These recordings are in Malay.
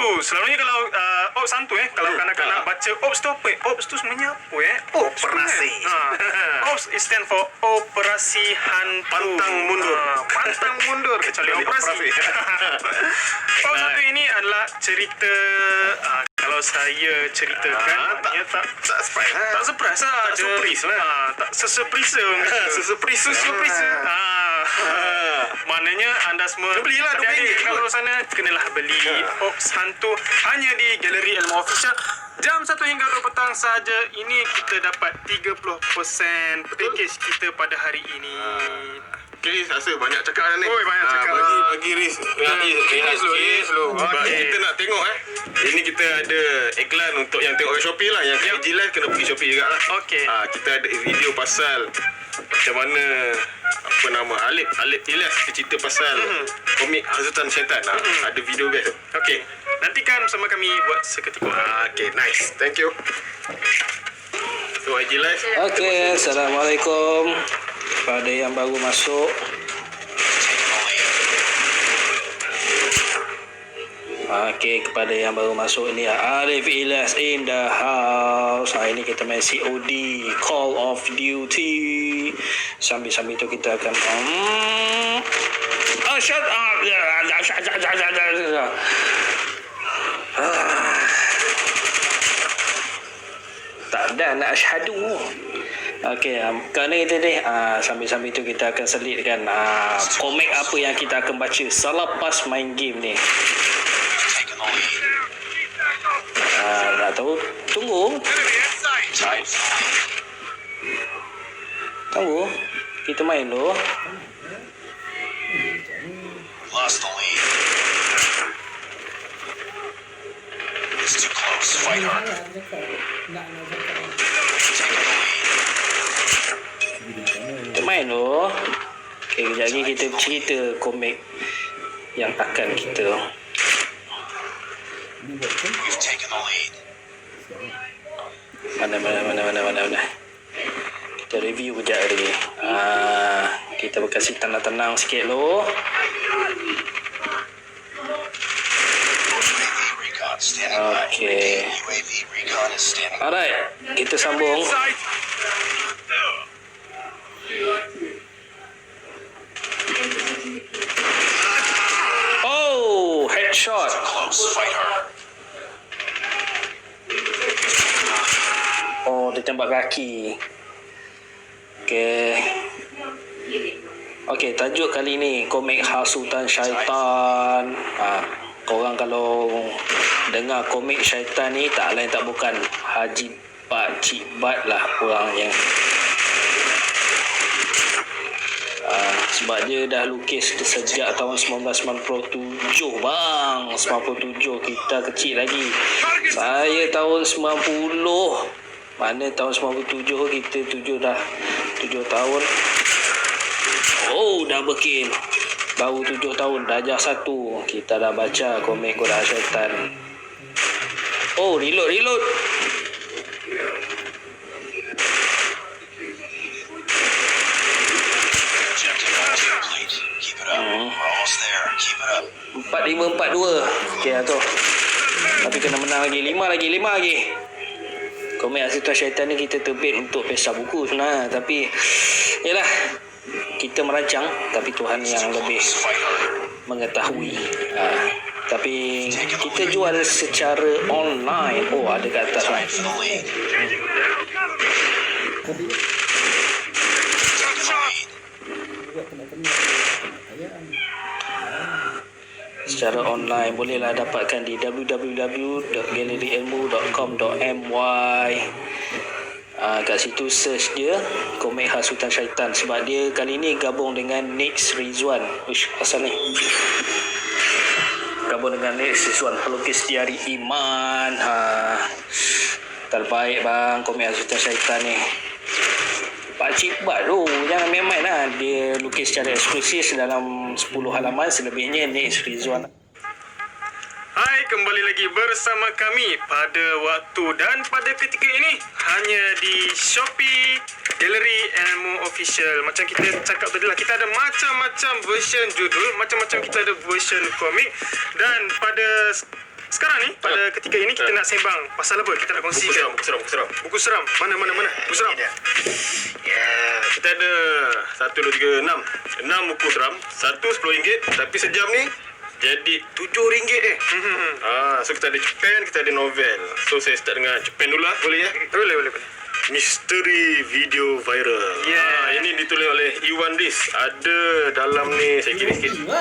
Selalunya kalau Ops hantu kalau kanak-kanak baca Ops tu apa? Ops tu sebenarnya apa Operasi. Ops is stand for operasi hantu. Pantang mundur. Pantang mundur kecuali operasi. Ops hantu ini adalah cerita kalau saya ceritakan tak surprise. tak surprise lah. Tak surprise lah. Tak sesurprise. Sesurprise. Maknanya anda semua belilah adik-adik kat luar sana kenalah beli Ops hantu hanya di Galeri Ilmu Official. Jam 1 hingga 2 petang saja ini kita dapat 30% package kita pada hari ini. Riz rasa banyak cakap ni. Oi, banyak cakap. Bagi Riz. Slow. Sebab kita nak tengok ini kita ada iklan untuk yang tengok Shopee lah. Yang KG Live kena pergi Shopee juga lah. Okey. Kita ada video pasal macam mana apa nama Alip Ilyas cerita pasal komik Hasutan Syaitan. Ada video best. Okey. Nantikan bersama kami buat seketika. Okay, nice. Thank you. So IG Live. Okey, Assalamualaikum kepada yang baru masuk. Okey, kepada yang baru masuk ini Arif Ilyas in the house. Hari ini kita main COD, Call of Duty. Sambil-sambil tu kita akan shut up. Tak ada nak asyhadu. Okey, kerana kita ni sambil-sambil tu kita akan selitkan komik apa yang kita akan baca selepas main game ni. Tak tahu. Tunggu. Kita main dulu. Lost the lead. It's too close. Fight hard. Kita main dulu. Okay, kejap lagi kita cerita komik yang akan kita. We've taken the lead. Mana. Kita review kejap lagi. Kita berkasih tenang-tenang sikit dulu. Recon standing by. Okay. UAV recon is standing by. Alright, kita sambung. Oh, headshot. Close. Fight hard. Oh, dia tembak kaki. Okey, tajuk kali ni komik Hasutan Syaitan. Korang kalau dengar komik syaitan ni tak lain tak bukan Haji Pak Cik Bat lah orang yang sebab dia dah lukis sejak tahun 1997 bang. 97 kita kecil lagi. Saya tahun 90. Mana tahun 97 kita 7 tahun. Oh, double kill. Baru 7 tahun, darjah 1. Kita dah baca komik Kodak Syaitan. Oh, reload. Objective complete. Keep it up. We're almost there. Keep it up. 4542. Okey tu. Tapi kena menang lagi. 5 lagi. Komik Hasutan Syaitan ni kita terbit untuk pesta buku sebenarnya, tapi yalah, kita merancang tapi Tuhan yang lebih mengetahui. Tapi kita jual secara online. Oh, ada kat atas Fight for the lead. secara online. Bolehlah dapatkan di www.galeriilmu.com.my. Kat situ search dia komik Hasutan Syaitan, sebab dia kali ni gabung dengan Nix Rizwan. Asal ni gabung dengan Nix Rizwan, pelukis Diari Iman. Terbaik bang komik Hasutan Syaitan ni. Pakcik Bat tu jangan main-main lah. Dia lukis secara eksklusif dalam 10 halaman. Selebihnya Nix Rizwan. Hai, kembali lagi bersama kami pada waktu dan pada ketika ini hanya di Shopee Galeri Ilmu Official. Macam kita cakap tadi lah, kita ada macam-macam version judul, macam-macam kita ada version komik, dan pada sekarang ni pada ketika ini kita nak sembang pasal apa? Kita nak Buku kongsikan seram. buku seram. Mana buku seram? Kita ada 1, 2, 3, 6 buku seram. Satu RM10, tapi sejam ni jadi RM7 So kita ada cerpen, kita ada novel. So saya start dengan cerpen dulu lah. Boleh ya? Boleh. Misteri video viral. Yeah. Ini ditulis oleh Iwan Riz. Ada dalam ni, saya kira sikit, 9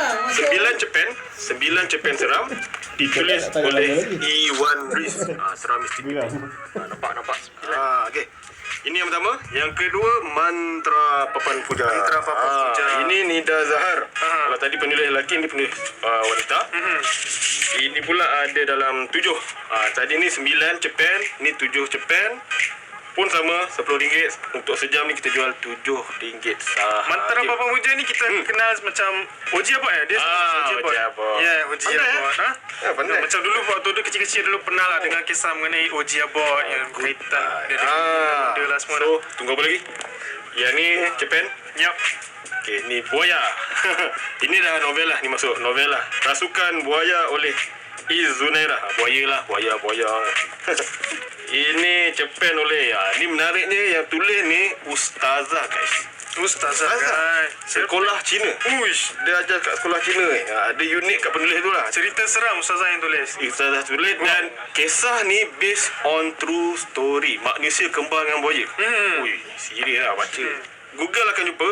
cerpen seram ditulis oleh Iwan Riz. Seram misteri. Nampak. Okey. Ini yang pertama. Yang kedua, Mantra Papan Puja. Mantra Papan Puja. Ini Nida Zahar. Kalau tadi penulis lelaki, ini penulis wanita. Ini pula ada dalam 7. Tadi ni 9 cerpen, ni 7 cerpen. Pun sama RM10. Untuk sejam ni kita jual RM7 sahaja. Mantra Papan Puja ni kita kenal macam Oji Abad ya? Dia Oji Abad. Ya, Oji Pandai, Abad. pandai. Macam dulu waktu dulu kecil-kecil dulu pernah lah dengar kisah mengenai Oji Abad yang berkaitan dia lah semua. So, tunggu apa lagi? Yang ni cerpen. Yap. Okey, ni Buaya. Ini dah novel lah, ni masuk novel lah. Rasukan Buaya oleh Zunairah. Buaya. Ini cerpen oleh, ni menariknya yang tulis ni Ustazah guys. Ustazah guys. Sekolah Cina. Uish, dia ajar kat sekolah Cina ni. Ada unik kat penulis tu lah. Cerita seram Ustazah yang tulis. Ustazah tulis dan kisah ni based on true story. Manusia kembar dengan buaya. Ui, serius lah baca. Google akan jumpa.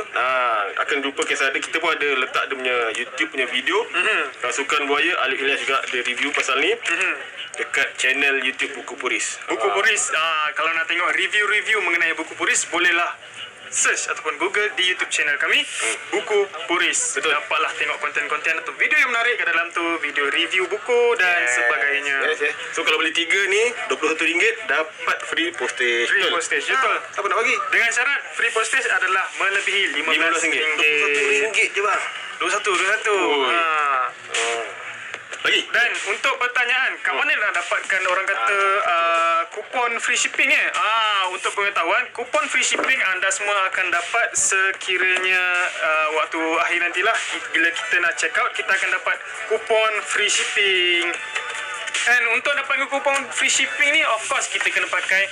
Akan jumpa kisah dia. Kita pun ada letak dia punya YouTube punya video. Rasukan Buaya, Alif Ilyas juga ada review pasal ni. Dekat channel YouTube Buku Puris. Buku Puris. Kalau nak tengok review-review mengenai Buku Puris, bolehlah search ataupun Google di YouTube channel kami, Buku Puris. Betul. Dapatlah tengok konten-konten atau video yang menarik kat dalam tu, video review buku dan sebagainya. Yes. So kalau beli 3 ni RM21 dapat free postage. Free Betul? postage, betul. Apa nak bagi? Dengan syarat free postage adalah melebihi RM15. RM21 je bang. 21. Lagi? Dan untuk pertanyaan, kat mana nak dapatkan orang kata kupon free shipping untuk pengetahuan, kupon free shipping anda semua akan dapat sekiranya waktu akhir nantilah. Bila kita nak check out, kita akan dapat kupon free shipping. And untuk dapatkan kupon free shipping ni, of course kita kena pakai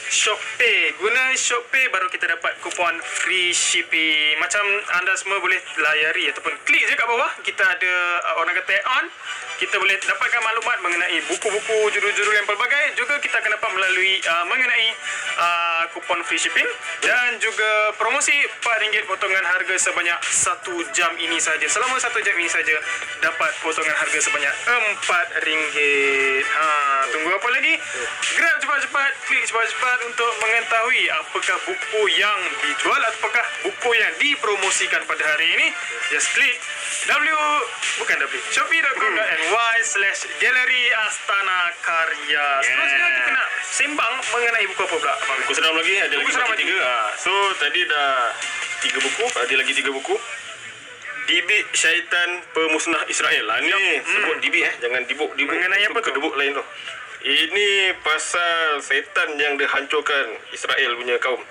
ShopPay. Guna ShopPay baru kita dapat kupon free shipping. Macam anda semua boleh layari ataupun klik je kat bawah. Kita ada orang kata add-on. Kita boleh dapatkan maklumat mengenai buku-buku, judul-judul yang pelbagai. Juga kita akan dapat melalui mengenai kupon free shipping. Dan juga promosi RM4 potongan harga sebanyak 1 jam ini saja. Selama 1 jam ini saja dapat potongan harga sebanyak RM4. Tunggu apa lagi? Grab cepat-cepat, klik cepat-cepat untuk mengetahui apakah buku yang dijual ataupun buku yang dipromosikan pada hari ini. Just klik shopee.com.my/gallery Astana Karya. Seterusnya kita nak sembang mengenai buku apa pula? Buku seram lagi, ada Buku lagi seram baki lagi. 3. So tadi dah 3 buku, ada lagi 3 buku. Dibik Syaitan Pemusnah Israel. Ni sebut dibik jangan dibuk. Mengenai apa tu? Kedebuk lain tu. Ini pasal setan yang dihancurkan Israel punya kaum.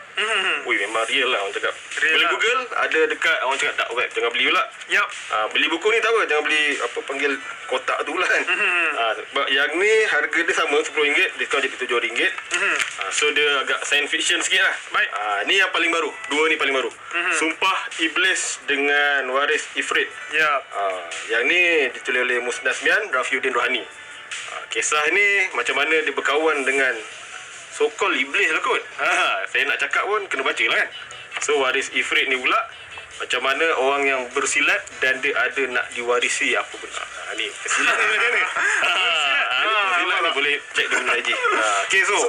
Ui, memang real lah orang cakap. Real Boleh lah. Google, ada dekat orang cakap dark web. Jangan beli pula. Yap. Beli buku ni tak apa, jangan beli apa panggil kotak tu lah kan. Sebab yang ni harga dia sama RM10, diskaun jadi RM7. So dia agak science fiction sikit lah. Baik. Ni yang paling baru. 2 ni paling baru. Sumpah Iblis dengan Waris Ifrit. Yap. Yang ni ditulis oleh Musnah Smian, Rafiuddin Rohani. Kisah ni macam mana dia berkawan dengan so-called iblis lah kot. Saya nak cakap pun kena baca lah kan. So Waris Ifrit ni pula macam mana orang yang bersilat dan dia ada nak diwarisi apa pun. Ni kesilat ni macam ni. Bersilat ni boleh check dia punya IG. Okay, so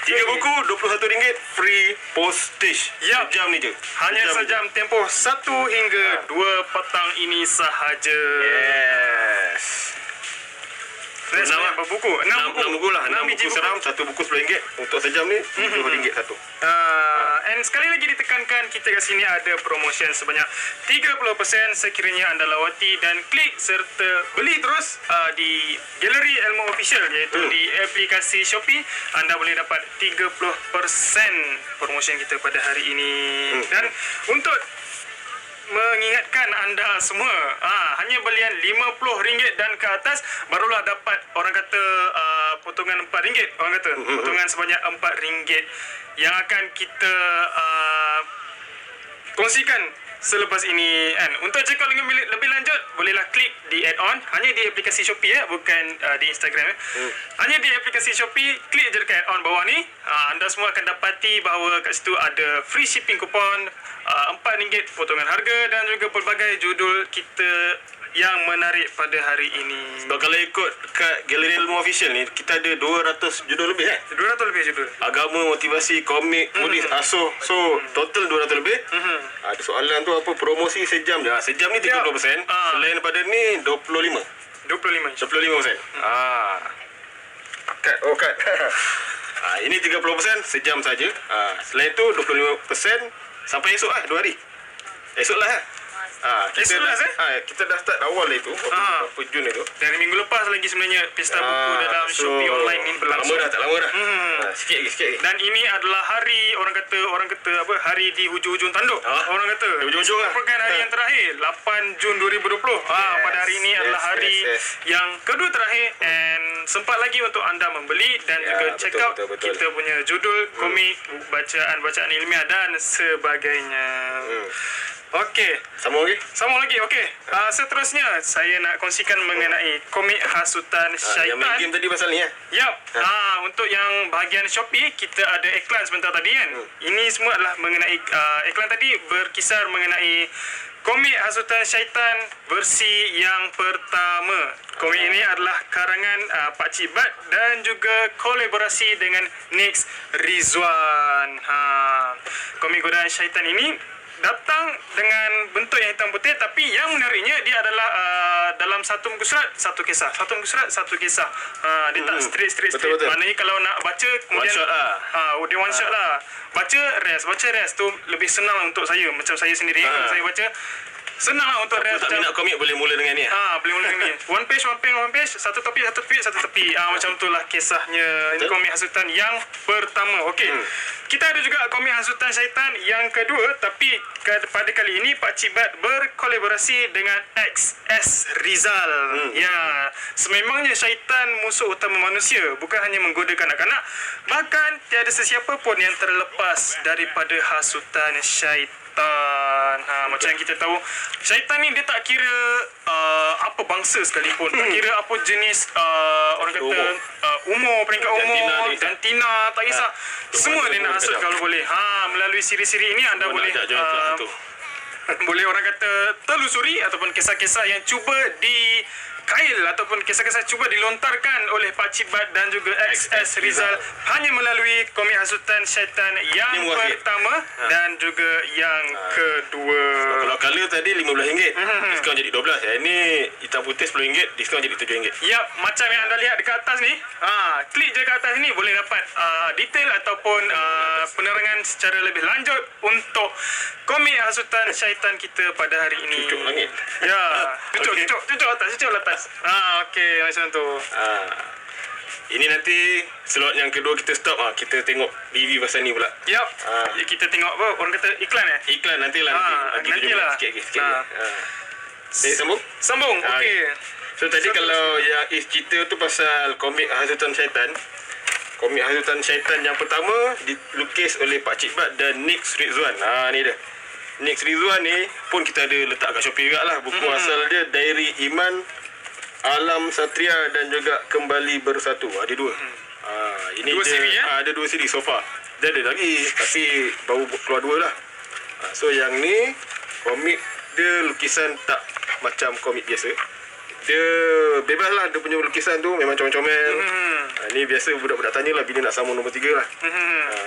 3 buku RM21 free postage. Yap. Sejam ni je. Hanya sejam tempoh 1 hingga 2 petang ini sahaja. Yes. Dan sebanyak berapa buku? 6 buku lah. 6 biji buku seram, 1 buku RM10. Untuk sejam ni RM7 satu. And sekali lagi ditekankan, kita kat sini ada promotion sebanyak 30% sekiranya anda lawati dan klik serta beli terus di Gallery Elmo Official, iaitu di aplikasi Shopee. Anda boleh dapat 30% promotion kita pada hari ini. Dan untuk mengingatkan anda semua, hanya belian RM50 dan ke atas barulah dapat orang kata potongan RM4, orang kata potongan sebanyak RM4 yang akan kita kongsikan selepas ini kan. Untuk check out lebih lanjut, bolehlah klik di add-on, hanya di aplikasi Shopee bukan di Instagram Hanya di aplikasi Shopee, klik je dekat add-on bawah ni. Anda semua akan dapati bahawa kat situ ada free shipping coupon, RM4 potongan harga dan juga pelbagai judul kita yang menarik pada hari ini. Sebab kalau ikut kat Galeri Ilmu Official ni, kita ada 200 judul lebih 200 lebih judul. agama, motivasi, komik, tulis, asuh. So total 200 lebih. Ada soalan tu apa, promosi sejam je. Sejam ni 30%. Selain daripada ni 25%. 25%. Kat. Ini 30% sejam saja. Selain tu 25% sampai esok 2 hari. Esok lah. Kita Esok dah, lah, kita dah start awal itu. Berapa Jun itu. Dari minggu lepas lagi sebenarnya pesta buku dalam Shopee online ni berlangsung. Tak lama dah. Sikit lagi. Dan ini adalah hari orang kata apa, hari di hujung-hujung tanduk. Orang kata hujung-hujung lah. merupakan hari yang terakhir 8 Jun 2020. Pada hari ini adalah hari yang kedua terakhir and sempat lagi untuk anda membeli dan juga check out betul. kita punya judul komik, bacaan ilmiah dan sebagainya. Okey, Sambung lagi. okey. Seterusnya saya nak kongsikan mengenai komik hasutan Yang main syaitan. game tadi pasal ni Yap. Untuk yang bahagian Shopee, kita ada iklan sebentar tadi kan. Ini semua adalah mengenai iklan tadi berkisar mengenai komik hasutan syaitan versi yang pertama. Komik ini adalah karangan Pakcik Bat dan juga kolaborasi dengan Nix Rizwan. Komik godaan syaitan ini datang dengan bentuk yang hitam putih, tapi yang menariknya dia adalah dalam satu muka surat satu kisah. Dia tak straight. Betul. Maknanya kalau nak baca kemudian One shot lah. dia one shot lah. Baca rest tu lebih senang untuk saya, macam saya sendiri kalau saya baca senang lah untuk rest. Tak minat komik boleh mula dengan ni. Boleh mula dengan ni. One page, satu tepi. Macam itulah kisahnya. Ini komik hasutan yang pertama. Okey. Kita ada juga komik hasutan syaitan yang kedua, tapi pada kali ini Pakcik Bat berkolaborasi dengan XS Rizal. Ya, sememangnya syaitan musuh utama manusia, bukan hanya menggoda kanak-kanak, bahkan tiada sesiapa pun yang terlepas daripada hasutan syaitan. Macam yang kita tahu, syaitan ni dia tak kira apa bangsa sekalipun, tak kira apa jenis orang kata umur, peringkat umur, jantina, tak kisah. Semua dia nak hasut kalau boleh. Melalui siri-siri ini anda boleh boleh orang kata telusuri ataupun kisah-kisah yang cuba dikail ataupun kisah-kisah cuba dilontarkan oleh Pakcik Bat dan juga XS Rizal hanya melalui komik hasutan syaitan yang pertama dan juga yang kedua. Kalau color tadi RM15, diskaun jadi 12. Ini hitam putih RM10, diskaun jadi RM7. Yap, macam yang anda lihat dekat atas ni. Klik je kat atas ni boleh dapat detail ataupun penerangan secara lebih lanjut untuk komik hasutan syaitan kita pada hari ini. Cucuk langit. Ya, cucuk atas. Okey, macam tu. Ini nanti slot yang kedua kita stop. Kita tengok review pasal ni pula. Yap. Kita tengok apa orang kata iklan Iklan nantilah. nantilah. Sikit lagi. Sambung. Okey. So tadi kalau yang Is cerita tu pasal komik hasutan syaitan. Komik hasutan syaitan yang pertama dilukis oleh Pakcik Bat dan Nix Rizwan. Ni dia. Nix Rizwan ni pun kita ada letak kat Shopee juga lah. Buku asal dia Diary Iman, Alam Satria dan juga Kembali Bersatu. Ada dua. Ini Dua dia, siri ada 2 siri so far. Dia ada lagi tapi baru keluar 2 lah. So yang ni komik dia lukisan tak macam komik biasa. Dia bebas lah, dia punya lukisan tu memang comel-comel. Ni biasa budak-budak tanya lah bila nak sambung nombor 3 lah.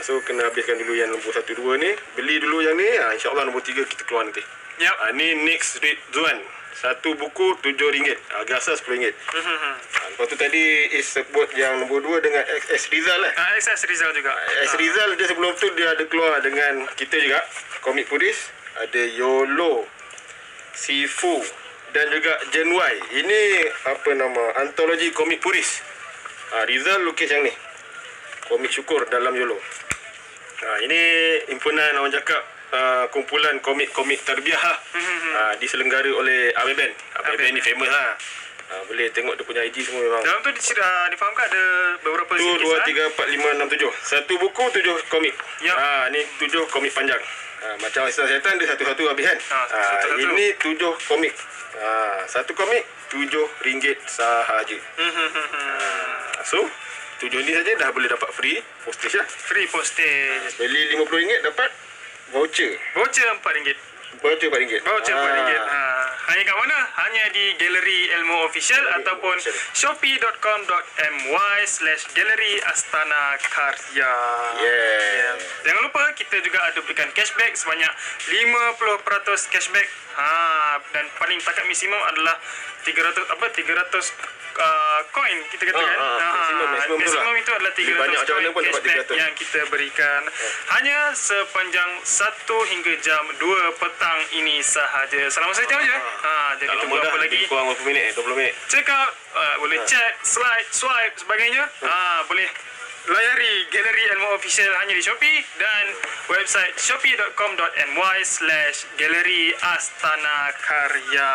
So kena habiskan dulu yang nombor 1, 2 ni. Beli dulu yang ni, insyaAllah nombor 3 kita keluar nanti. Yap. Ni Nix Rizwan. Satu buku RM7, harga asal RM10. Lepas tu tadi Is sebut yang nombor 2 dengan XS Rizal lah. XS Rizal juga. XS Rizal dia sebelum tu dia ada keluar dengan kita juga, komik puris. Ada YOLO, Sifu dan juga Gen Y. Ini apa nama, antologi komik puris. Rizal lukis yang ni, komik syukur dalam YOLO. Ini himpunan orang cakap kumpulan komik-komik tarbiyah lah. Diselenggara oleh ABBN. ABBN ni famous lah. Boleh tengok dia punya IG semua memang. Dalam tu difahamkan ada beberapa Tu kisah. 2, 3, 4, 5, 6, 7. Satu buku 7 komik. Yup. Ni 7 komik panjang. Macam Asal Syaitan dia satu-satu habis kan. satu-satu. Ini 7 komik. Satu komik RM7 sahaja. So 7 ni saja dah boleh dapat free postage lah. Free postage. Beli RM50 dapat voucher. Voucher RM4. Voucher RM4. Voucher RM4. Hanya kat mana? Hanya di Galeri Elmo Official ataupun Official. shopee.com.my/galeri Astana Karya. Yeah. Jangan lupa kita juga ada berikan cashback sebanyak 50% cashback. Dan paling takat maksimum adalah 300 coin kita katakan. Maksimum Maksimum itu adalah 300 banyak macam coin mana pun dapat cashback 300. yang kita berikan hanya sepanjang 1 hingga jam 2 petang ini sahaja. Selama sejam je. Jadi Tak tunggu lama dah. apa lagi? Lebih kurang berapa minit? 20 minit. Check out, boleh check, slide, swipe sebagainya. Boleh layari Galeri Elmo Official hanya di Shopee dan website shopee.com.my/galeri Astana Karya.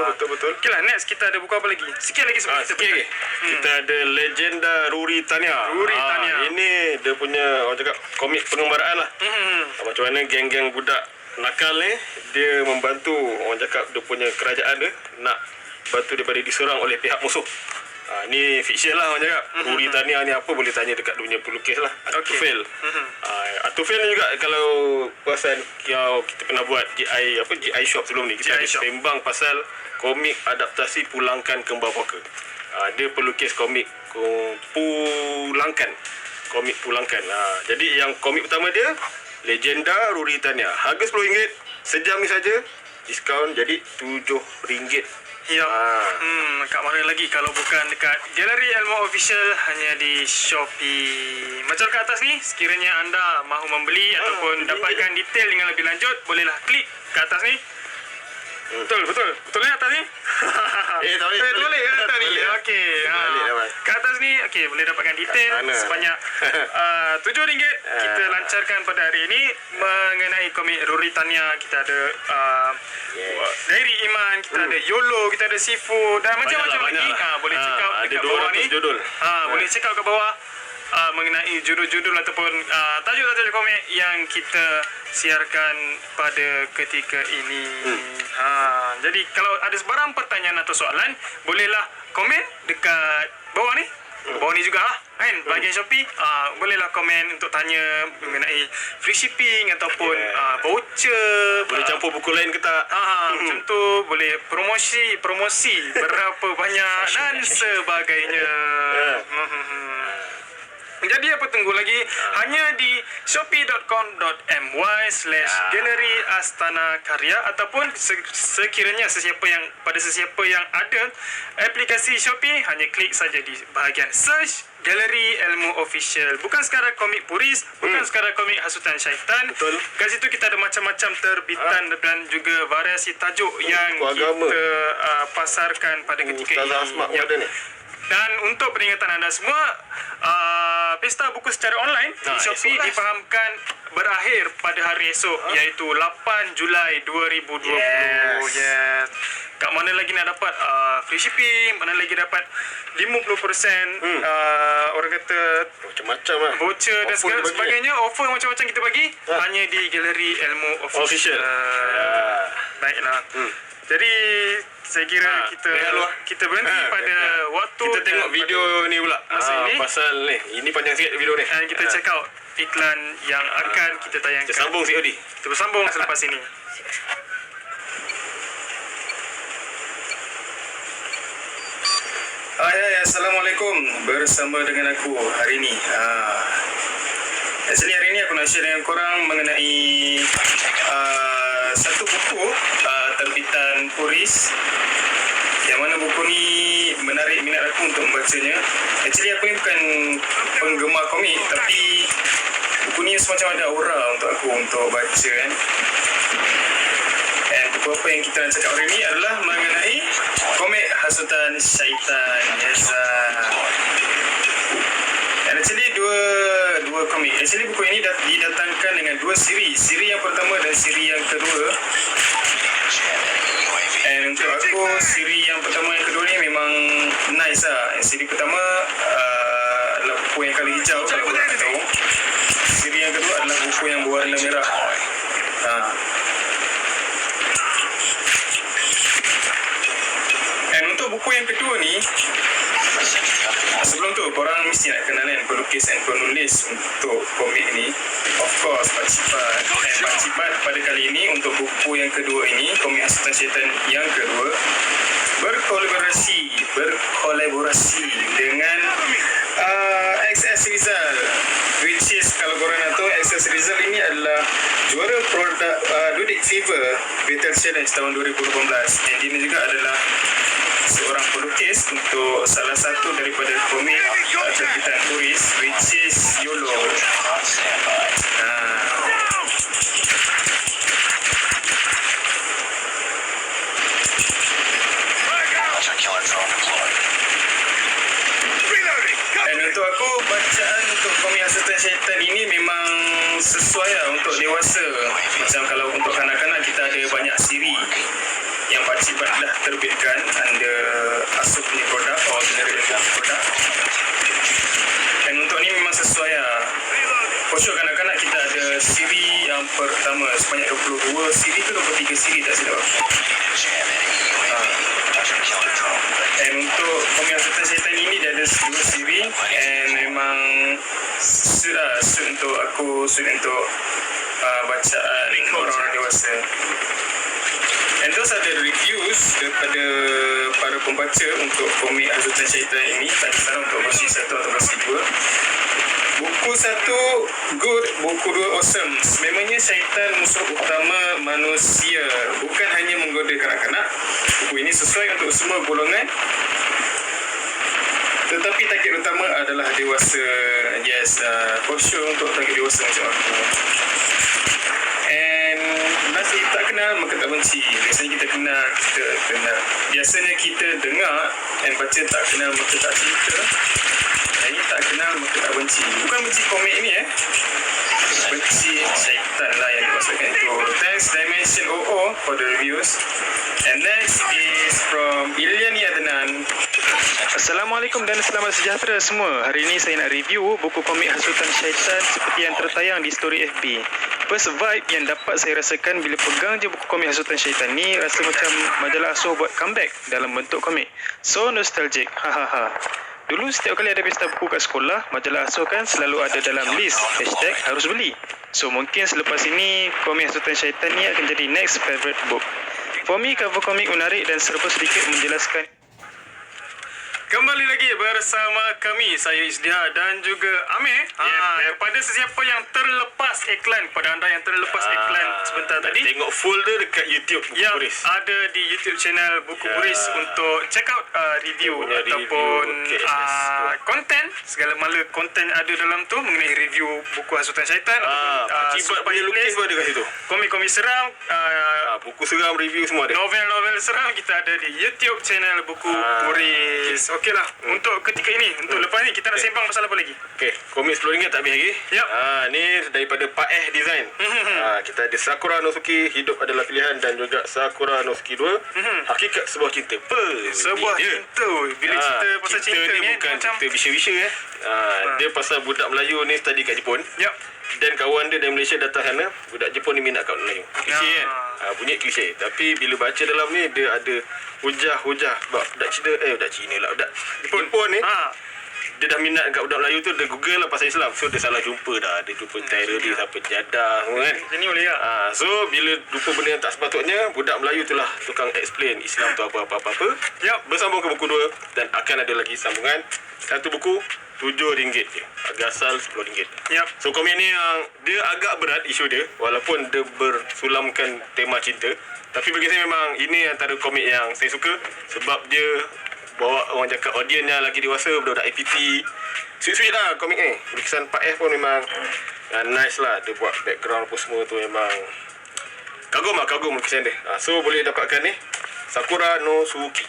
Betul. Okay lah, next kita ada buku apa lagi? Sikit lagi sebelum kita Sikit lagi. Kita ada legenda Ruri Tania. Ruri Tania. Ini dia punya orang cakap komik pengembaraan lah. Macam mana geng-geng budak nakal ni dia membantu orang cakap dia punya kerajaan dia nak bantu daripada diserang oleh pihak musuh. Ni fiction lah orang cakap. Ruri Tania ni apa boleh tanya dekat dia punya pelukis lah. Atufel. Atufel ni juga kalau pasal yang kita pernah buat GI shop sebelum ni. Kita GI ada shop. sembang pasal komik adaptasi Pulangkan Kembar Puaka. Dia pelukis komik Pulangkan. Komik Pulangkan. Jadi yang komik pertama dia Legenda Ruri Tania. Harga RM10. Sejam ni saja. Diskaun jadi RM7. Ya. Kat mana lagi kalau bukan dekat Galeri Elmo Official hanya di Shopee. Macam kat atas ni, sekiranya anda mahu membeli ataupun dapatkan detail dengan lebih lanjut, bolehlah klik kat atas ni. Betul atas ni? Tak boleh. Tak boleh ke atas ni? Okey. Balik dapat. Kat atas ni, okey, boleh dapatkan detail Kat sana. sebanyak RM7. Kita lancarkan pada hari ini mengenai komik Ruri Tania. Kita ada Diary Iman, kita ada YOLO, kita ada Sifu dan macam-macam lagi. Banyak lah. Boleh check out ada dekat bawah ni. 200 judul. Boleh check out kat bawah mengenai judul-judul ataupun tajuk-tajuk komik yang kita siarkan pada ketika ini. Jadi kalau ada sebarang pertanyaan atau soalan, bolehlah komen dekat bawah ni. Bawah ni jugalah kan, bahagian Shopee. Bolehlah komen untuk tanya mengenai free shipping ataupun voucher. Boleh campur buku lain ke tak? Macam tu boleh promosi berapa banyak dan sebagainya. Jadi apa tunggu lagi? Hanya di shopee.com.my/galeri Astana Karya ataupun sekiranya sesiapa yang ada aplikasi Shopee, hanya klik saja di bahagian search Galeri Elmo Official. Bukan sekadar komik puris, bukan sekadar komik hasutan syaitan. Betul. Kat situ kita ada macam-macam terbitan dan juga variasi tajuk yang buku agama. kita pasarkan pada ketika Ustazah ini. Asma pun ada ni. Dan untuk peringatan anda semua, pesta buku secara online di Shopee esok lah. difahamkan berakhir pada hari esok, iaitu 8 Julai 2020. Yes. Kat mana lagi nak dapat free shipping, mana lagi dapat 50% orang kata Macam-macam lah. voucher dan Offer segala dia bagi. sebagainya. Offer macam-macam kita bagi hanya di Galeri Elmo Official. Official. Baiklah. Jadi saya kira kita berhenti pada waktu Kita tengok dan video ni pula. masa ini. Pasal ni. Ini panjang sikit video ni. dan kita check out iklan yang akan kita tayangkan. Kita sambung COD. Kita bersambung selepas ini. Assalamualaikum. Bersama dengan aku hari ini. Actually hari ini aku nak share dengan korang mengenai satu buku terbitan Puris, yang mana buku ni menarik minat aku untuk membacanya. Actually aku ni bukan penggemar komik, tapi buku ni semacam ada aura untuk aku untuk baca kan. Dan buku apa yang kita nak cakap hari ni adalah mengenai komik hasutan syaitan. Yes. Dan actually dua komik. Actually buku ini didatangkan dengan dengan dua siri. Siri yang pertama dan siri yang kedua. And untuk aku, siri yang pertama yang kedua ni memang nice lah. Yang siri pertama adalah buku yang kali hijau, kalau korang tahu. Siri yang kedua adalah buku yang berwarna merah. And untuk buku yang kedua ni, sebelum tu korang mesti nak kenal kan pelukis dan penulis untuk komik ni. Of course Pak Cipat. Pak Cipat pada kali ini untuk buku yang kedua ini, Komik Hasutan Syaitan yang kedua, berkolaborasi dengan XS Rizal, which is, kalau korang nak tahu, XS Rizal ini adalah juara produk Ludic Fever Battle Challenge tahun 2018, dan dia juga adalah seorang pelukis untuk salah satu daripada komik terbitan Turis, which is YOLO. Dan untuk aku, bacaan untuk komik Hasutan Syaitan ini memang sesuai lah untuk dewasa. Macam kalau untuk kanak-kanak, kita ada banyak siri yang Pak Cipat dah terbitkan under Asuh punya produk atau Generate punya produk. Dan untuk ni memang sesuai lah. For sure kanak-kanak kita ada siri yang pertama sebanyak 22 siri ke 23 siri tak silap aku. Dan untuk komik Hasutan Syaitan ini dia ada 2 siri, and memang suit untuk aku, suit untuk bacaan orang-orang dewasa. And those are the reviews daripada para pembaca untuk komik Hasutan Syaitan ini. Tak kisah untuk versi 1 atau versi 2. Buku 1 good, buku 2 awesome. Memangnya syaitan musuh utama manusia, bukan hanya menggoda kanak-kanak. Buku ini sesuai untuk semua golongan, tetapi target utama adalah dewasa. Yes, for sure untuk target dewasa macam aku. And lastly, tak kenal maka tak benci. Biasanya kita kenal, kita kenal. Biasanya kita dengar and baca tak kenal maka tak cinta. Yang ini tak kenal maka tak benci. Bukan benci komik ni benci syaitan lah yang dimaksudkan itu. Thanks Dimension OO for the reviews. And next is from Ilyani Adnan. Assalamualaikum dan selamat sejahtera semua. Hari ini saya nak review buku komik Hasutan Syaitan seperti yang tertayang di story FB. First vibe yang dapat saya rasakan bila pegang je buku komik Hasutan Syaitan ni, rasa macam majalah Asuh buat comeback dalam bentuk komik. So nostalgic. Hahaha. Dulu setiap kali ada pesta buku kat sekolah, majalah Asuh kan selalu ada dalam list #harus beli. So mungkin selepas ini komik Hasutan Syaitan ni akan jadi next favorite book. For me, cover komik menarik dan serba sedikit menjelaskan. Kembali lagi bersama kami, saya Izdihar dan juga Amir. Kepada sesiapa yang terlepas iklan, kepada anda yang terlepas iklan sebentar tadi, tengok full dia dekat YouTube Buku yang Buris. ada di YouTube channel Buku Buris untuk check out review ataupun konten, segala mala konten ada dalam tu mengenai review buku Hasutan Syaitan, Cibat punya lukis pun ada kat situ. komik-komik seram, Buku seram, review semua ada. novel-novel seram, kita ada di YouTube channel Buku Buris. Okeylah, untuk ketika ini, untuk lepas ni kita nak sembang pasal apa lagi? Okey, komik RM10 tak habis lagi. Yap. Ni daripada Pak Design. Kita ada Sakura no Suki, Hidup Adalah Pilihan, dan juga Sakura no Suki 2, Hakikat Sebuah Cinta. Sebuah cinta. Bila cerita pasal cinta ni ni bukan macam cerita visya-visya dia pasal budak Melayu ni study kat Jepun. Yap. Dan kawan dia dari Malaysia datang sana, budak Jepun ni minat kat Melayu. Klise kan? Bunyi klise. Tapi bila baca dalam ni, dia ada hujah-hujah sebab budak Cina lah, budak Jepun ni. Dia dah minat kat budak Melayu tu, dia Google lah pasal Islam. So dia salah jumpa dah. Dia jumpa teroris, apa jadah kan. Jadi boleh tak? So bila jumpa benda yang tak sepatutnya, budak Melayu tu lah tukang explain Islam tu apa-apa. Yap. Bersambung ke buku 2 dan akan ada lagi sambungan. Satu buku RM7 je. Harga asal RM10. Yap. So komik ni yang dia agak berat isu dia, walaupun dia bersulamkan tema cinta. Tapi bagi saya memang ini antara komik yang saya suka sebab dia bawa orang cakap audience yang lagi dewasa, budak-budak APT. Sweet-sweet lah komik ni. Lukisan Pak F pun memang nice lah. Dia buat background apa semua tu memang kagum lukisan dia. So boleh dapatkan ni Sakura no Suki.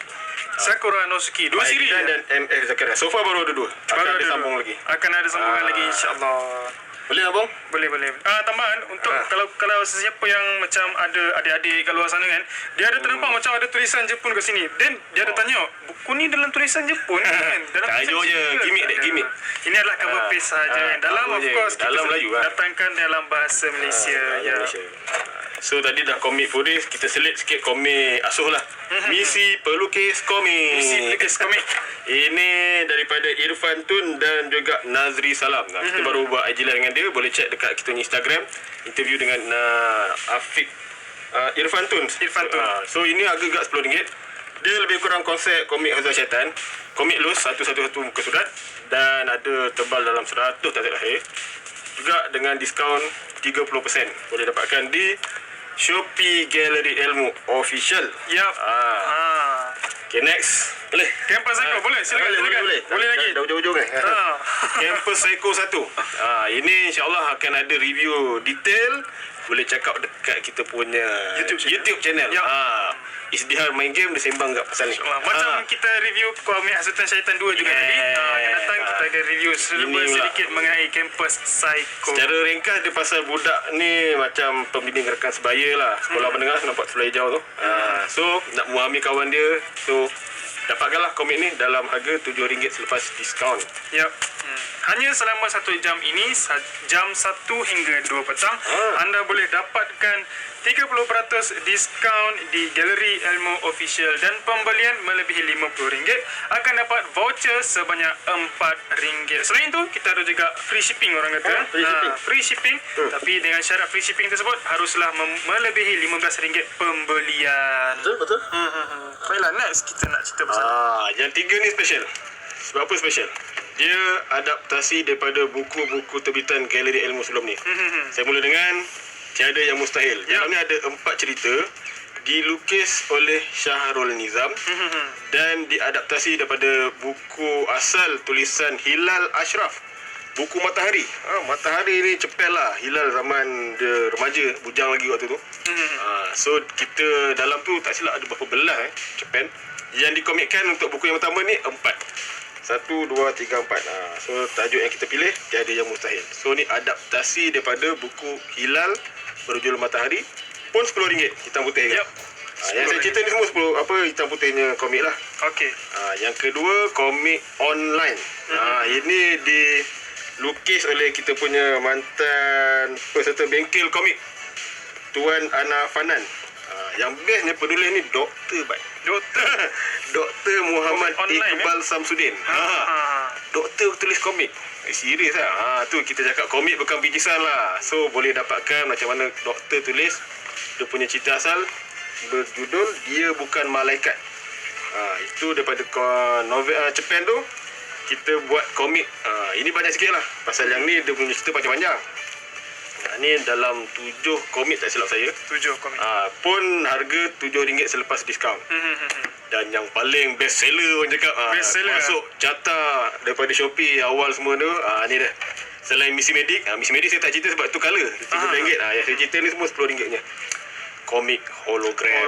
Sakura no Suki, 2 siri dan MF Zakaria. So far baru ada 2. Akan ada sambung lagi. Akan ada sambungan lagi, insyaAllah. Boleh abang? Boleh. Tambahan untuk kalau sesiapa yang macam ada adik-adik kat luar sana kan, dia ada ternampak macam ada tulisan Jepun kat sini. Then dia ada tanya, buku ni dalam tulisan Jepun kan? Dalam Tajuk tulisan je, Jepun ke? gimmick Tak dek, ada. gimmick. Ini adalah cover page sahaja. Dalam tahu of je. course Dalam kita Melayu lah. datangkan dalam bahasa Malaysia. Ya. Malaysia. So tadi dah komik Furis, kita selit sikit komik asuh lah. Misi Pelukis Komik. Misi Pelukis Komik. Ini daripada Irfan Tun dan juga Nazri Salam. Kita baru buat IG live dengan dia. Boleh check dekat kita punya Instagram. Interview dengan Afiq Irfan Tun. So ini harga dekat RM10. Dia lebih kurang konsep komik Hazal Syaitan. Komik loose, satu-satu muka surat. Dan ada tebal dalam 100 tak lahir. Juga dengan diskaun 30%. Boleh dapatkan di Shopee Gallery Ilmu Official. Yap. Okay, next. Boleh? Campus Psycho boleh? Silakan. Boleh lagi. Dah ujung-ujung kan? Campus Psycho 1. Ini insyaAllah akan ada review detail. Boleh check out dekat kita punya YouTube channel. Yap. Izdihar main game, dia sembang kat pasal ni. Macam kita review komik Hasutan Syaitan 2 juga tadi. Yang datang kita ada review sedikit mengenai Campus Psycho. Secara ringkas dia pasal budak ni macam pembimbing rekan sebaya lah. Sekolah menengah nampak sebelah hijau tu. So nak memahami kawan dia. So dapatkanlah komik ni dalam harga RM7 selepas diskaun. Yap. Hanya selama 1 jam ini, jam 1 hingga 2 petang, anda boleh dapatkan 30% diskaun di Galeri Ilmu Official dan pembelian melebihi RM50 akan dapat voucher sebanyak RM4. Selain itu, kita ada juga free shipping orang kata. Free shipping. Tapi dengan syarat free shipping tersebut haruslah melebihi RM15 pembelian. Betul. Baiklah, next kita nak cerita pasal Yang 3 ni special. Sebab apa special? Dia adaptasi daripada buku-buku terbitan Galeri Ilmu sebelum ni. Saya mula dengan Tiada Yang Mustahil. Dalam ni ada 4 cerita dilukis oleh Syahrul Nizam dan diadaptasi daripada buku asal tulisan Hilal Ashraf. Buku Matahari. Matahari ni cepel lah. Hilal zaman dia remaja, bujang lagi waktu tu. So kita dalam tu tak silap ada berapa belas cepel. Yang dikomikkan untuk buku yang pertama ni 4. 1, 2, 3, 4. So tajuk yang kita pilih Tiada Yang Mustahil. So ni adaptasi daripada buku Hilal berjudul Matahari, pun RM10 hitam putih. Yep. Yang saya cerita ni semua 10 hitam putihnya komik lah. Okey. Yang kedua komik online. Ini dilukis oleh kita punya mantan peserta bengkel komik, Tuan Ana Fanan. Yang bestnya penulis ni Doktor Doktor Muhammad Iqbal Samsudin. Doktor tulis komik. Serius lah. Tu kita cakap komik bukan bingkisan lah. So boleh dapatkan macam mana doktor tulis. Dia punya cerita asal berjudul Dia Bukan Malaikat. Itu daripada novel Jepun tu kita buat komik. Ini banyak sikit lah. Pasal yang ni dia punya cerita panjang-panjang. Ni dalam 7 komik tak silap saya. 7 komik. Pun harga RM7 selepas diskaun. Dan yang paling best seller orang cakap, Best seller. masuk jatah daripada Shopee awal semua tu. Ni dah. Selain Misi Medik, Misi Medik saya tak cerita sebab tu color RM13. Yang saya cerita ni semua RM10 nya. Komik hologram.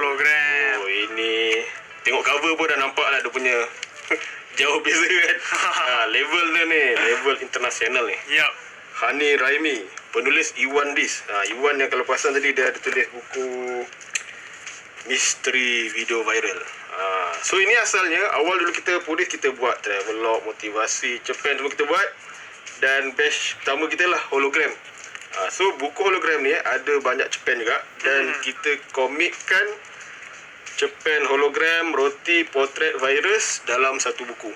Oh, ini tengok cover pun dah nampak lah dia punya jauh beza kan. Level dia ni, level international ni. Yap. Hani Raimi, penulis Iwan Dis. Iwan yang kalau perasan tadi dia ada tulis buku Misteri Video Viral. So ini asalnya awal dulu kita tulis, kita buat travelog, motivasi, cerpen semua kita buat. Dan batch pertama kita lah hologram. So buku hologram ni ada banyak cerpen juga. Dan kita komikkan cerpen hologram, roti, potret, virus dalam satu buku.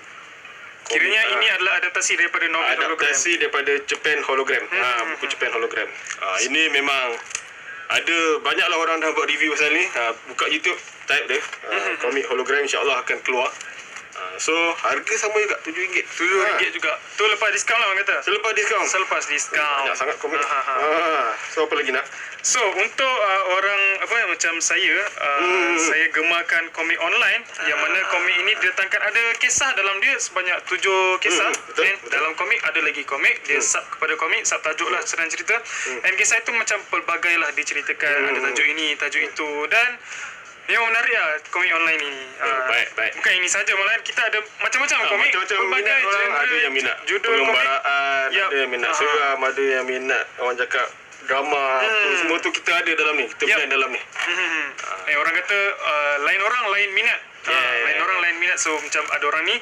Kiranya ini adalah adaptasi daripada novel adaptasi daripada cerpen hologram. Buku cerpen hologram. Ini memang ada banyaklah orang dah buat review pasal ni. Buka YouTube, type dia komik hologram, insya-Allah akan keluar. So harga sama juga RM7. juga. Tu lepas diskaun lah orang kata. Selepas diskaun. Banyak sangat komik. So apa lagi nak? So untuk orang macam saya, saya gemarkan komik online yang mana komik ini didatangkan ada kisah dalam dia sebanyak 7 kisah. Betul. Dalam komik ada lagi komik, dia sub kepada komik, sub tajuk lah sedang cerita. And kisah itu macam pelbagai lah diceritakan. Ada tajuk ini, tajuk itu, dan Memang menarik lah komik online ni. Baik. Bukan ini saja, malahan kita ada macam-macam komik. Macam-macam pelbagai minat orang. genre, Ada yang minat judul pengembaraan, Yup. ada yang minat seram, ada yang minat orang cakap drama, apa semua tu kita ada dalam ni. Kita blend dalam ni. Orang kata lain orang lain minat. Lain orang lain minat. So macam ada orang ni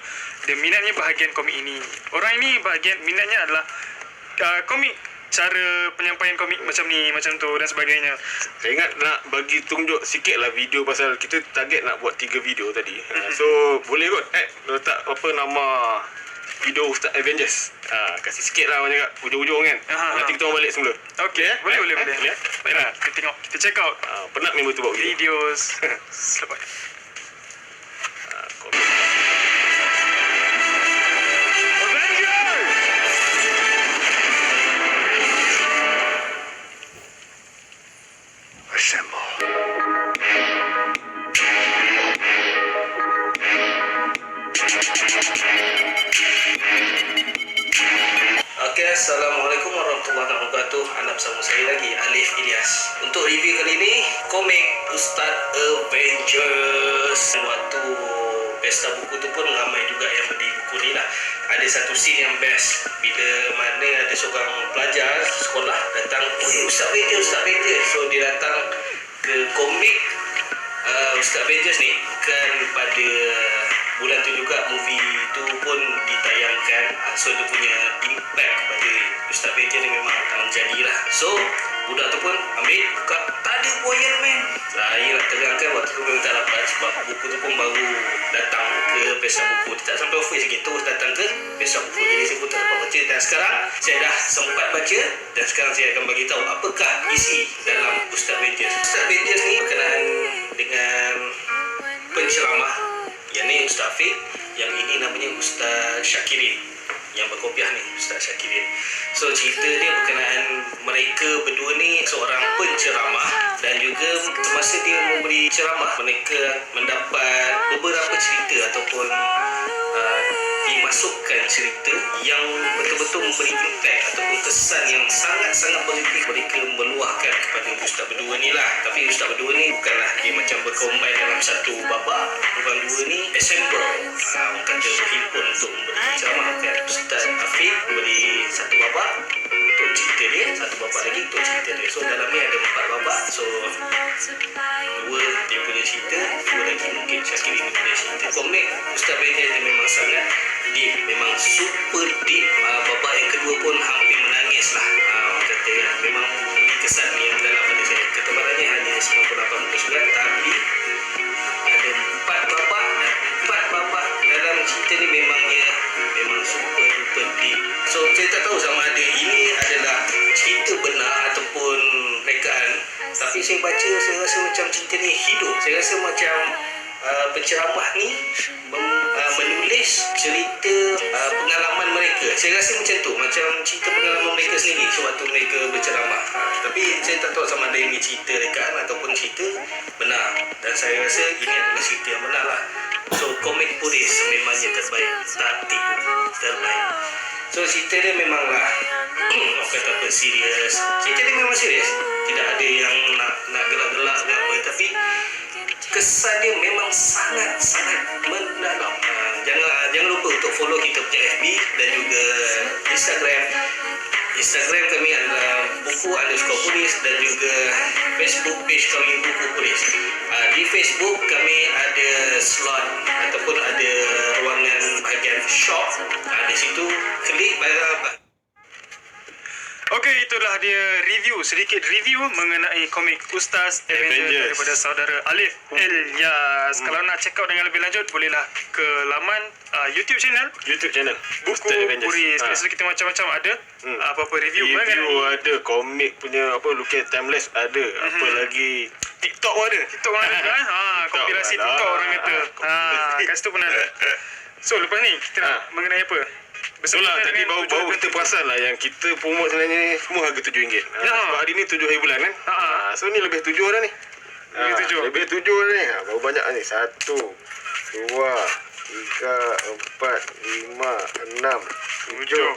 dia minatnya bahagian komik ini. Orang ini bahagian minatnya adalah komik, cara penyampaian komik macam ni, macam tu dan sebagainya. Saya ingat nak bagi tunjuk sikit lah video pasal kita target nak buat 3 video tadi. So boleh kot letak apa nama video Ustaz Avengers. Kasih sikit lah orang cakap ujung-ujung kan. Nanti kita orang balik semula. Okey, boleh. Boleh. Baiklah, kita tengok, kita check out Penat member tu buat video. videos selepas. Okey, Assalamualaikum warahmatullahi wabarakatuh. Anda bersama saya lagi, Alif Ilyas. Untuk review kali ini, komik Ustaz Avengers. Waktu pesta buku tu pun ramai juga yang beli buku ni lah. Ada satu scene yang best bila mana ada seorang pelajar sekolah datang, Ustaz Avengers. So dia datang ke komik Ustaz Avengers ni kan pada bulan tu juga movie tu pun ditayangkan. So dia punya impact pada Ustaz Avengers ni memang akan menjadi lah. So budak tu pun ambil buka, tak ada pun Iron Man. Saya nak terangkan waktu tu memang tak dapat sebab buku tu pun baru datang ke pesta buku. Tak sampai office lagi terus datang ke pesta buku. Jadi saya pun tak dapat baca dan sekarang saya dah sempat baca dan sekarang saya akan bagi tahu apakah isi dalam Ustaz Avengers. Ustaz Avengers ni berkenaan dengan penceramah, yang ni Ustaz Afiq, yang ini namanya Ustaz Syakirin, yang berkopiah ni Ustaz Syakirin. So cerita dia berkenaan mereka berdua ni seorang penceramah dan juga semasa dia memberi ceramah mereka mendapat beberapa cerita ataupun dimasukkan cerita yang betul-betul memberi impact ataupun kesan yang sangat-sangat positif mereka meluahkan kepada ustaz berdua ni lah. Tapi ustaz berdua ni bukanlah dia macam berkombin dalam satu babak. Orang dua ni assemble, orang kata berhimpun untuk memberi ceramah kan. Ustaz Afiq beri satu babak untuk cerita dia, satu babak lagi untuk cerita dia. So dalam ni ada 4 babak. So 2 dia punya cerita, 2 lagi mungkin Syakirin punya cerita. Komik Ustaz Avengers dia memang sangat deep, memang super deep. Babak yang kedua pun hampir menangis lah. Orang kata memang kesan yang dalam pada saya. Ketebalannya hanya 98 muka surat, tapi ada 4 babak dalam cerita ni memang super duper deep. So saya tak tahu sama ada ini adalah cerita benar ataupun rekaan, tapi saya baca saya rasa macam cerita ni hidup. Saya rasa macam penceramah ni menulis cerita pengalaman mereka. Saya rasa macam tu, macam cerita pengalaman mereka sendiri sewaktu mereka berceramah. Tapi saya tak tahu sama ada ini cerita rekaan ataupun cerita benar. Dan saya rasa ini adalah cerita yang benar lah. So komik puris sememangnya terbaik, tak tipu, terbaik. So cerita dia memanglah orang kata apa, serius. Cerita dia memang serius, tidak ada yang nak gelak-gelak ke apa, tapi kesan dia memang sangat-sangat mendalam. Jangan lupa untuk follow kita punya FB dan juga Instagram kami adalah buku_pulis dan juga Facebook page kami buku pulis. Di Facebook kami ada slot ataupun ada ruangan bahagian shop. Di situ klik pada Okey, itulah dia sedikit review mengenai komik Ustaz Avengers daripada saudara Alif Ilyas. Kalau nak check out dengan lebih lanjut, bolehlah ke laman YouTube channel Buku Ustaz Avengers. Puris. Biasa kita macam-macam ada apa-apa review ada, komik punya apa, lukis timeless ada, apa lagi TikTok pun ada. TikTok orang ada kan? Kompilasi TikTok orang kata. Kat situ pun ada. So lepas ni kita nak mengenai apa? Itulah tadi baru kita perasan lah yang kita promote sebenarnya ni semua harga RM7. Sebab hari ni 7 hari bulan kan. So ni lebih 7 dah ni. Lebih 7 dah ni. Baru banyak ni. 1, 2, 3, 4, 5, 6, 7.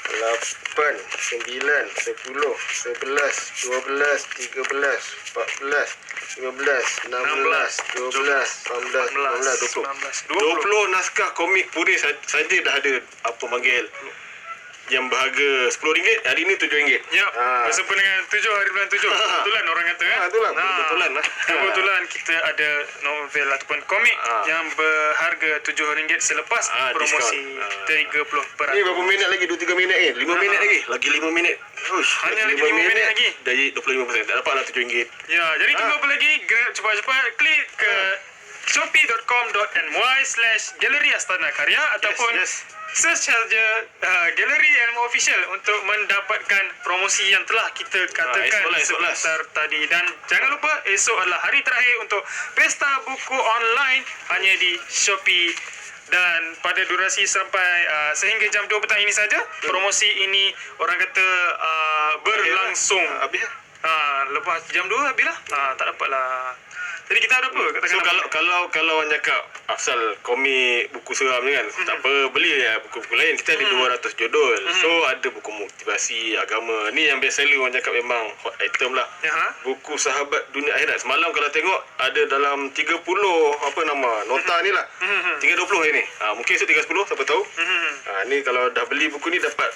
9, 10, 11, 12, 13, 14, 15, 16, 17, 18, 19, 20. 20 naskah komik Puris saja dah ada apa panggil yang berharga RM10. Hari ni RM7. Ya, bersama dengan 7 hari bulan 7. Kebetulan orang kata kan. Itulah kebetulan lah. Kebetulan kita ada novel ataupun komik yang berharga RM7 selepas promosi 30%. Ni berapa minit lagi? 2-3 minit ni. 5 minit lagi. Lagi 5 minit. Uish, Hanya lagi 5 minit lagi. Dari 25%. Tak dapatlah RM7. Ya, jadi tunggu apa lagi? Grab cepat-cepat klik ke shopee.com.my/Galeri Astana Karya ataupun search saja Galeri Elmu Official untuk mendapatkan promosi yang telah kita katakan sebentar tadi. Dan jangan lupa esok adalah hari terakhir untuk pesta buku online hanya di Shopee. Dan pada durasi sampai sehingga jam 2 petang ini saja, promosi ini orang kata berlangsung. Habis Lepas jam 2 habislah. Tak dapatlah. Jadi kita ada apa? So kalau orang cakap asal komik buku seram ni kan, tak apa, beli ya buku-buku lain. Kita ada 200 judul. So ada buku motivasi, agama. Ni yang best seller orang cakap memang hot item lah. Buku Sahabat Dunia Akhirat. Semalam kalau tengok ada dalam 30 apa nama nota ni lah. 320 hari ni. Mungkin esok 310, siapa tahu. Ni kalau dah beli buku ni dapat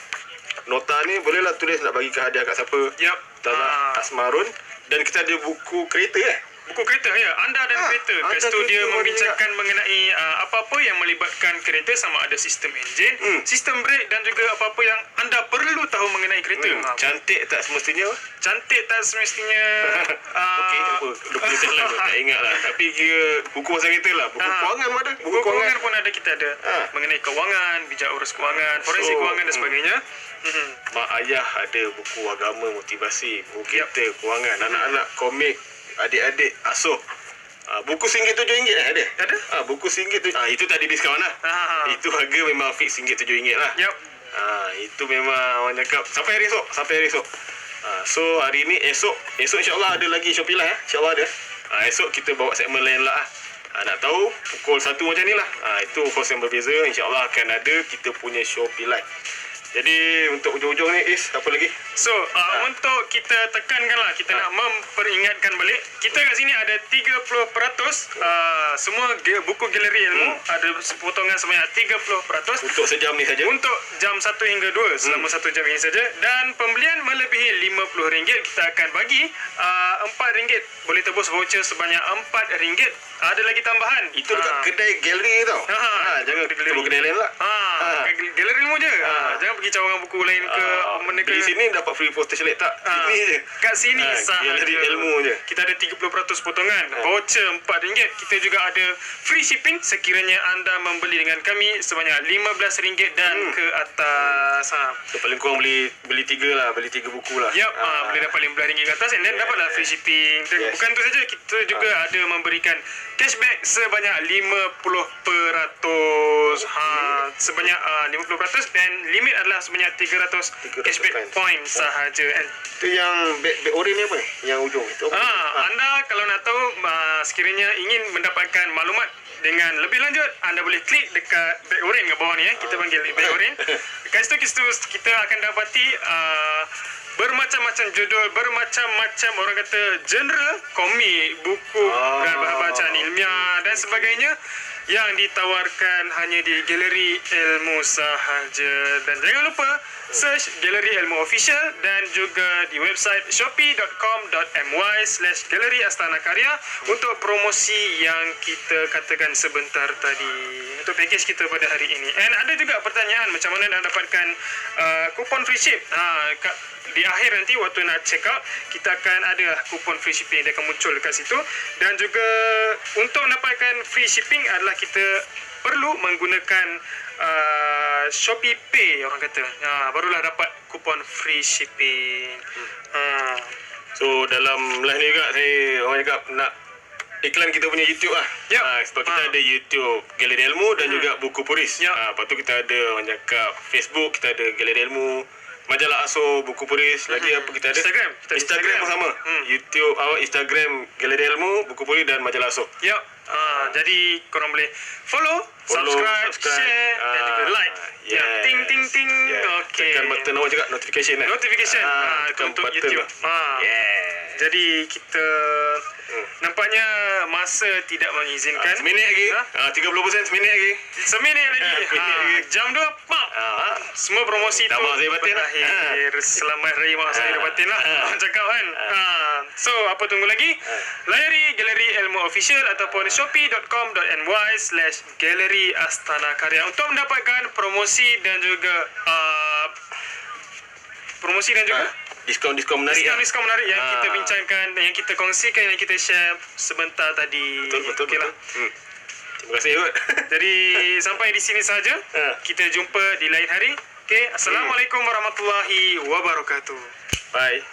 nota ni, bolehlah tulis nak bagi ke hadiah kat siapa. Tazah Asmarun. Dan kita ada buku kereta Buku kereta ya. Anda dan kereta. Kat studio membincangkan mengenai apa-apa yang melibatkan kereta, sama ada sistem enjin, sistem brake dan juga apa-apa yang anda perlu tahu mengenai kereta. Cantik tak semestinya? Cantik tak semestinya. Okey, apa? 20 tahun lah tak ingat lah. Tapi kira buku pasal kereta lah. Buku kewangan pun ada. Buku kewangan pun ada, kita ada. Mengenai kewangan, bijak urus kewangan, forensik kewangan dan sebagainya. Mak ayah ada buku agama, motivasi, buku kereta, kewangan, anak-anak komik, adik-adik asuh. Buku RM1 ada? Ada? Buku RM1 itu tadi diskaun lah. Itu harga memang fix RM1 lah. Itu memang orang cakap sampai hari esok. So hari ni esok insyaAllah ada lagi Shopee Live. InsyaAllah ada. Esok kita bawa segmen lain lah. Nak tahu pukul 1 macam ni lah. Itu host yang berbeza. InsyaAllah akan ada kita punya Shopee Live. Jadi untuk ujung-ujung ni apa lagi? So untuk kita tekankanlah, kita nak memperingatkan balik, kita kat sini ada 30% semua buku Galeri Ilmu ada potongan sebanyak 30% untuk sejam ni saja. Untuk jam 1 hingga 2 selama 1 jam ini saja. Dan pembelian melebihi RM50 kita akan bagi RM4 boleh tebus voucher sebanyak RM4. Ada lagi tambahan. Itu dekat kedai galeri tau. Jangan kedai lain lah. Galeri Ilmu je. Jangan pergi cawangan buku lain ke mana ke. Di sini dapat free postage select tak? Sini je. Kat sini sahaja. Galeri Ilmu je. Kita ada 30% potongan. Voucher RM4. Kita juga ada free shipping sekiranya anda membeli dengan kami sebanyak RM15 dan ke atas. So, paling kurang beli 3 lah, beli 3 buku lah. Boleh dapat RM15 ke atas, and then dapatlah free shipping. Dan bukan tu saja, kita juga ada memberikan cashback sebanyak 50%. Sebanyak 50% dan limit adalah sebanyak 300 cashback point sahaja. Itu yang back orange ni apa ni? Yang ujung itu apa? Anda kalau nak tahu sekiranya ingin mendapatkan maklumat dengan lebih lanjut, anda boleh klik dekat back orange kat bawah ni. Kita panggil back orange. Kat situ kita akan dapati bermacam-macam judul, bermacam-macam orang kata genre komik, buku dan bahan bacaan ilmiah dan sebagainya yang ditawarkan hanya di Galeri Ilmu sahaja. Dan jangan lupa search Galeri Ilmu Official dan juga di website shopee.com.my/Galeri Astana Karya untuk promosi yang kita katakan sebentar tadi, untuk package kita pada hari ini. And ada juga pertanyaan macam mana nak dapatkan kupon free ship. Di akhir nanti waktu nak check out, kita akan ada kupon free shipping, dia akan muncul dekat situ. Dan juga untuk mendapatkan free shipping adalah kita perlu menggunakan Shopee Pay orang kata. Barulah dapat kupon free shipping. So dalam live ni juga saya orang cakap nak iklan kita punya YouTube lah. Sebab kita ada YouTube Galeri Ilmu dan juga Buku Puris. Lepas tu kita ada orang cakap Facebook, kita ada Galeri Ilmu, majalah Aso, Buku Puris. Lagi apa kita ada? Instagram pun sama. YouTube, Instagram Galeri Ilmu, Buku Puris dan majalah Aso. Jadi korang boleh follow, subscribe, share dan juga like. Ya, ting ting ting. Okey. Tekan button awak juga notification Notification tekan untuk button YouTube. tu. Jadi kita nampaknya masa tidak mengizinkan. Seminit lagi. 30% seminit lagi. Seminit lagi. Seminit lagi. Jam 2 pak. Semua promosi Dah tu mak saya batin lah. berakhir. Selamat Hari Mak saya batin lah. Cakap kan. So apa tunggu lagi? Layari Galeri Ilmu Official ataupun shopee.com.my/Galeri Astana Karya untuk mendapatkan promosi dan juga Diskaun-diskaun menarik. diskaun menarik yang kita bincangkan, yang kita kongsikan, yang kita share sebentar tadi. Betul. Okeylah. Terima kasih kot. Jadi sampai di sini saja. Kita jumpa di lain hari. Okey, assalamualaikum warahmatullahi wabarakatuh. Bye.